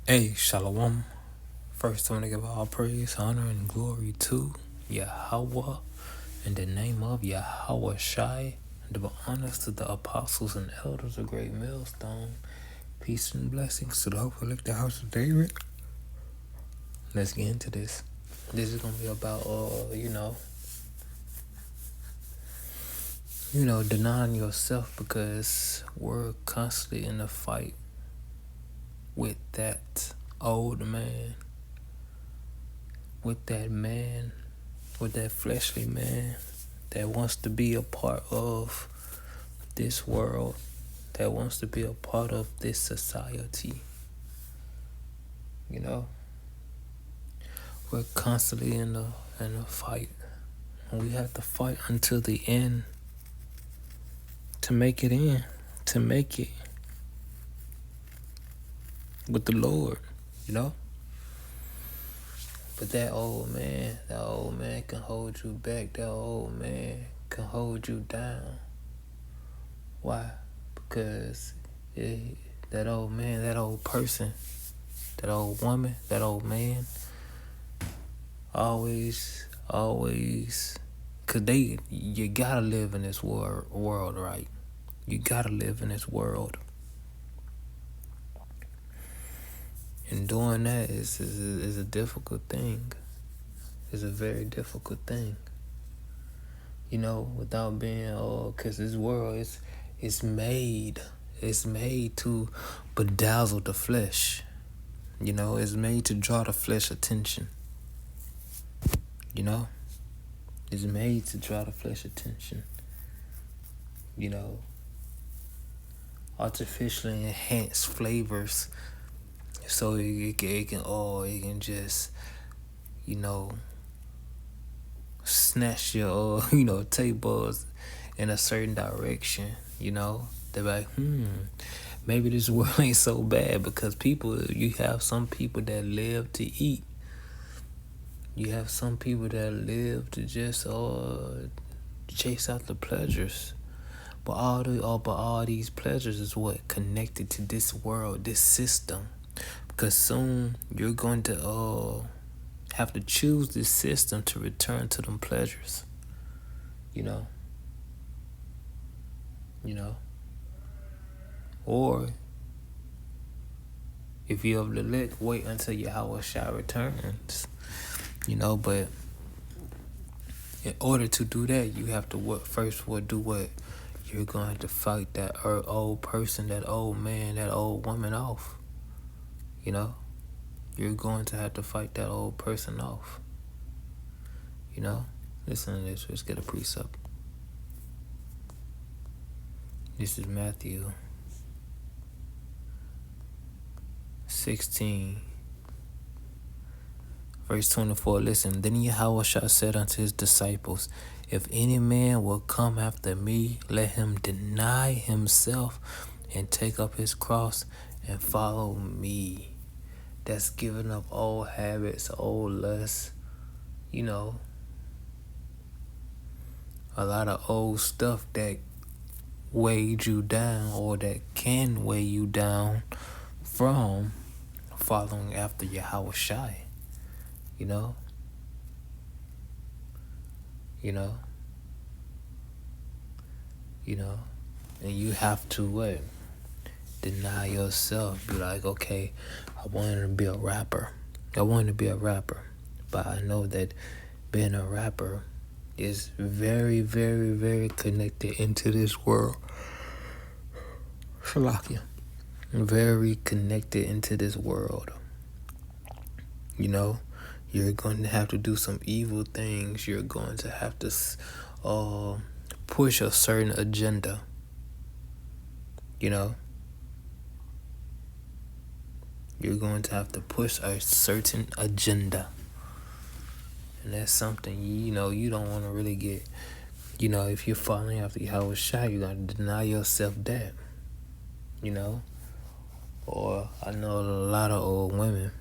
Hey, Shalom. First, I want to give all praise, honor, and glory to Yahweh in the name of Yahweh Shai. And give honors to the apostles and elders of Great Millstone. Peace and blessings to the hope of the house of David. Let's get into this. This is gonna be about denying yourself because we're constantly in a fight with that old man, with that fleshly man that wants to be a part of this world, that wants to be a part of this society. You know, we're constantly in a fight, and we have to fight until the end to make it in, to make it with the Lord. You know. But that old man can hold you back. That old man can hold you down. Why? Because that old man, that old person, that old woman, that old man, always, cause you gotta live in this world, right? You gotta live in this world. And doing that is a difficult thing. It's a very difficult thing. You know, without being, cause this world is made to bedazzle the flesh. You know, it's made to draw the flesh attention. You know, it's made to draw the flesh attention. You know, artificially enhanced flavors, so it can just, snatch your taste buds in a certain direction. You know, they're like, maybe this world ain't so bad, because you have some people that live to eat. You have some people that live to just chase out the pleasures. But all these pleasures is what connected to this world, this system. Because soon you're going to have to choose this system to return to them pleasures. You know. Or if you have the elect, wait until Yahweh Shai returns. But in order to do that, you have to do what? You're going to fight that old person, that old man, that old woman off. You know? You're going to have to fight that old person off. You know? Listen to this. Let's get a precept. This is Matthew 16. Verse 24, listen. Then Yahweh said unto his disciples, if any man will come after me, let him deny himself and take up his cross and follow me. That's giving up old habits, old lusts, a lot of old stuff that weighed you down, or that can weigh you down from following after Yahweh Shai. You know, and you have to what? Deny yourself. Be like, okay, I wanted to be a rapper. But I know that being a rapper is very, very, very connected into this world. Shalakia. Very connected into this world. You're going to have to do some evil things. You're going to have to push a certain agenda. You're going to have to push a certain agenda. And that's something, you don't want to really get, if you're following after Yahweh Shai, you're going to deny yourself that. Or I know a lot of old women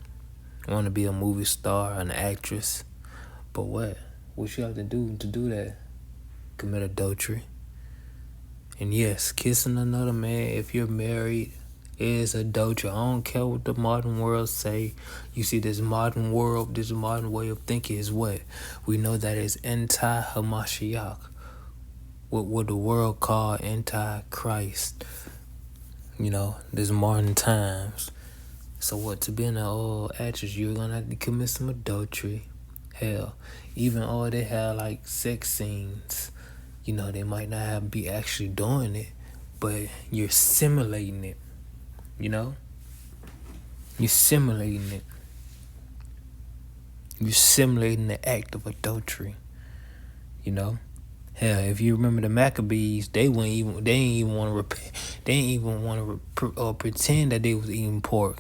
want to be a movie star, an actress. But what you have to do that? Commit adultery. And yes, kissing another man, if you're married, is adultery. I don't care what the modern world say. You see, this modern world, this modern way of thinking is what? We know that it's anti-Hamashiach. What the world call anti-Christ. You know, this modern times. So what, to be in an actress, you're gonna have to commit some adultery. Hell, even they have like sex scenes. You know, they might not be actually doing it, but you're simulating it. You know? You're simulating it. You're simulating the act of adultery. You know? Hell, if you remember the Maccabees, they didn't even want to pretend that they was eating pork.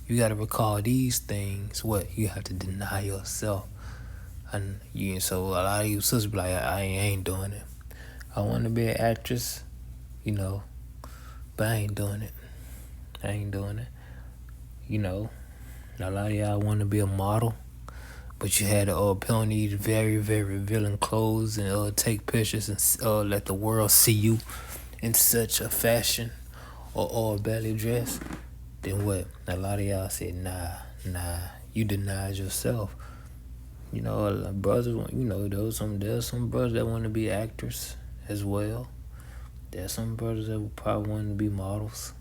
You got to recall these things. What? You have to deny yourself. So a lot of you sisters be like, I ain't doing it. I want to be an actress, you know, but I ain't doing it. I ain't doing it. You know, a lot of y'all want to be a model, but you had to put on these very, very revealing clothes and take pictures and let the world see you in such a fashion or belly dress. Then what? A lot of y'all said, nah, you denied yourself. You know, brothers, you know, there's some brothers that want to be actors as well. There's some brothers that would probably want to be models.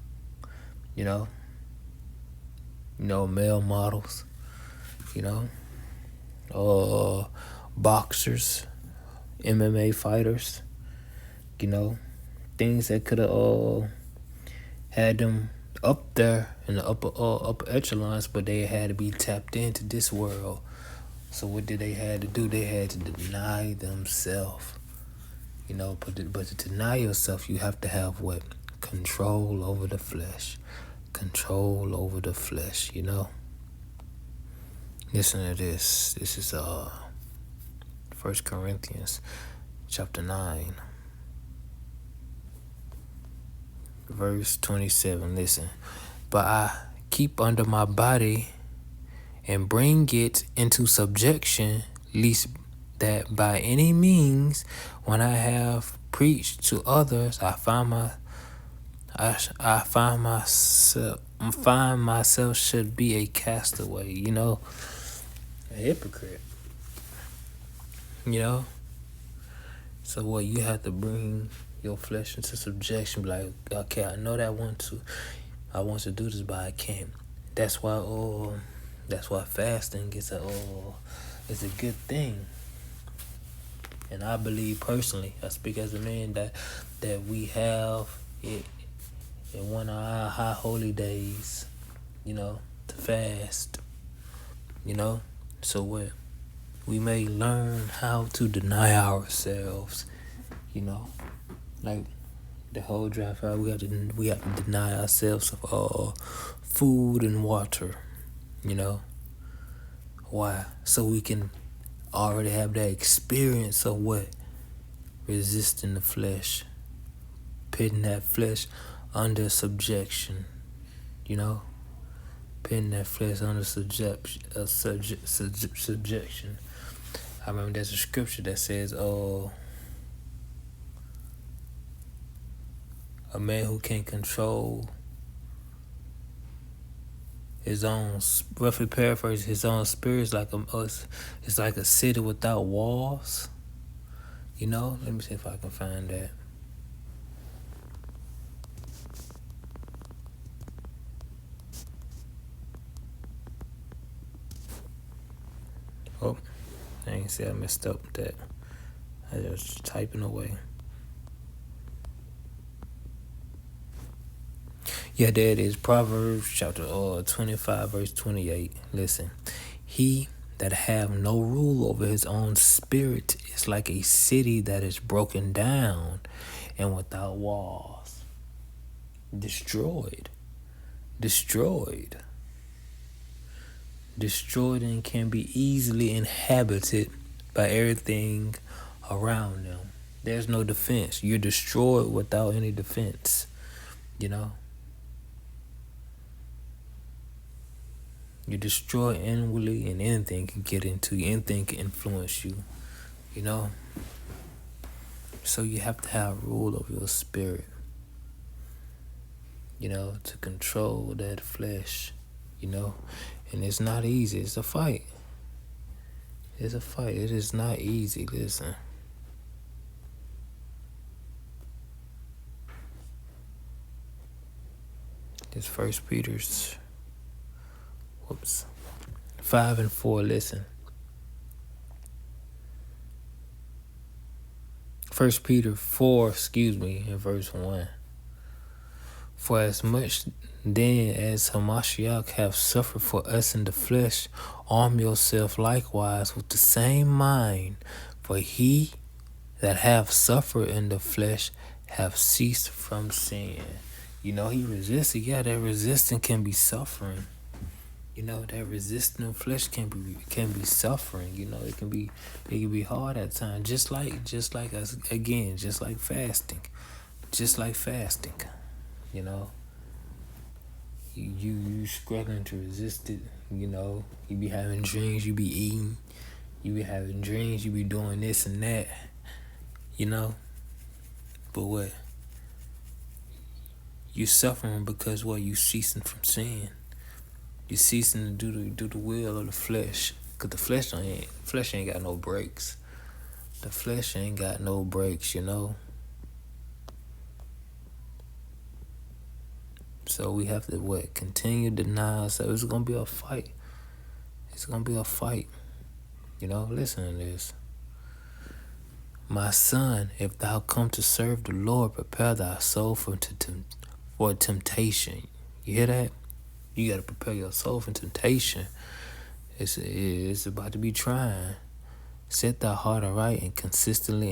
You know, male models. You know, boxers, MMA fighters. You know, things that could have had them up there in the upper echelons, but they had to be tapped into this world. So what did they had to do? They had to deny themselves. You know, but to deny yourself, you have to have what? Control over the flesh. Control over the flesh, you know? Listen to this. This is 1 Corinthians chapter 9. Verse 27. Listen. But I keep under my body and bring it into subjection, lest that by any means, when I have preached to others, I find myself should be a castaway. You know, a hypocrite. You know. So what? You have to bring your flesh into subjection. Be like, okay, I know that I want to do this, but I can't. That's why fasting is a good thing. And I believe personally, I speak as a man, that we have it in one of our high holy days, you know, to fast. You know? So what? We may learn how to deny ourselves, you know. Like the whole draft out, we have to deny ourselves of all food and water, you know. Why? So we can already have that experience of what? Resisting the flesh. Putting that flesh under subjection. You know? Putting that flesh under subjection. I remember there's a scripture that says, a man who can't control his own, roughly paraphrase, his own spirit is like it's like a city without walls. You know, let me see if I can find that. Oh, I ain't see I messed up that. I was typing away. Yeah, there it is. Proverbs chapter 25, verse 28. Listen. He that have no rule over his own spirit is like a city that is broken down and without walls. Destroyed and can be easily inhabited by everything around them. There's no defense. You're destroyed without any defense, you know. You're destroyed inwardly, and anything can get into you. Anything can influence you, you know. So you have to have rule over your spirit. to control that flesh, and it's not easy. It's a fight. It's a fight. It is not easy. Listen. This First Peter's 5 and 4. Listen. First Peter 4, in verse 1. For as much then as Hamashiach have suffered for us in the flesh, arm yourself likewise with the same mind. For he that have suffered in the flesh have ceased from sin. He resisted. Yeah, that resistance can be suffering. That resisting flesh can be suffering. It can be hard at times. Just like us again, just like fasting. You struggling to resist it. You be having dreams. You be eating. You be having dreams. You be doing this and that. But what? You suffering because what? You ceasing from sin. You ceasing to do the will of the flesh. Cause the flesh ain't got no brakes. The flesh ain't got no brakes, So we have to continue to deny ourselves. It's gonna be a fight. Listen to this. My son, if thou come to serve the Lord, prepare thy soul for temptation. You hear that? You gotta prepare your soul for temptation. It's about to be trying. Set thy heart aright and constantly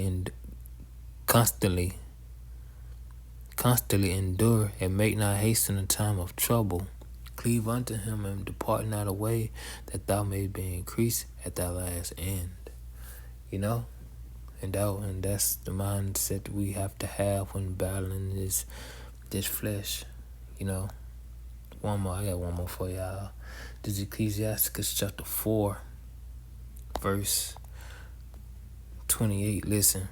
endure, and make not haste in the time of trouble. Cleave unto him and depart not away, that thou may be increased at thy last end. And that's the mindset that we have to have when battling this flesh. One more. I got one more for y'all. This is Ecclesiasticus chapter 4, verse 28. Listen.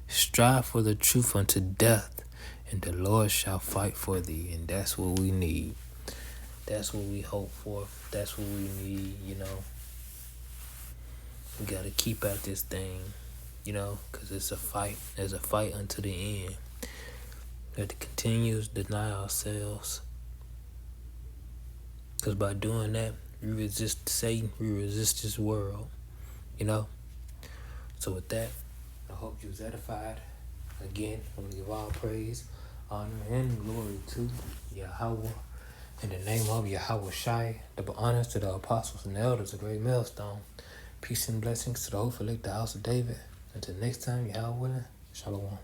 Strive for the truth unto death, and the Lord shall fight for thee. And that's what we need. That's what we hope for. That's what we need, We got to keep at this thing, because it's a fight. There's a fight unto the end. We have to continue to deny ourselves. Because by doing that, we resist Satan. We resist this world, So with that, I hope you was edified. Again, I want to give all praise, honor, and glory to Yahweh. In the name of Yahweh Shai, double honors to the apostles and elders, a great millstone. Peace and blessings to the whole elect, the house of David. Until next time, Yahweh willing, Shalom.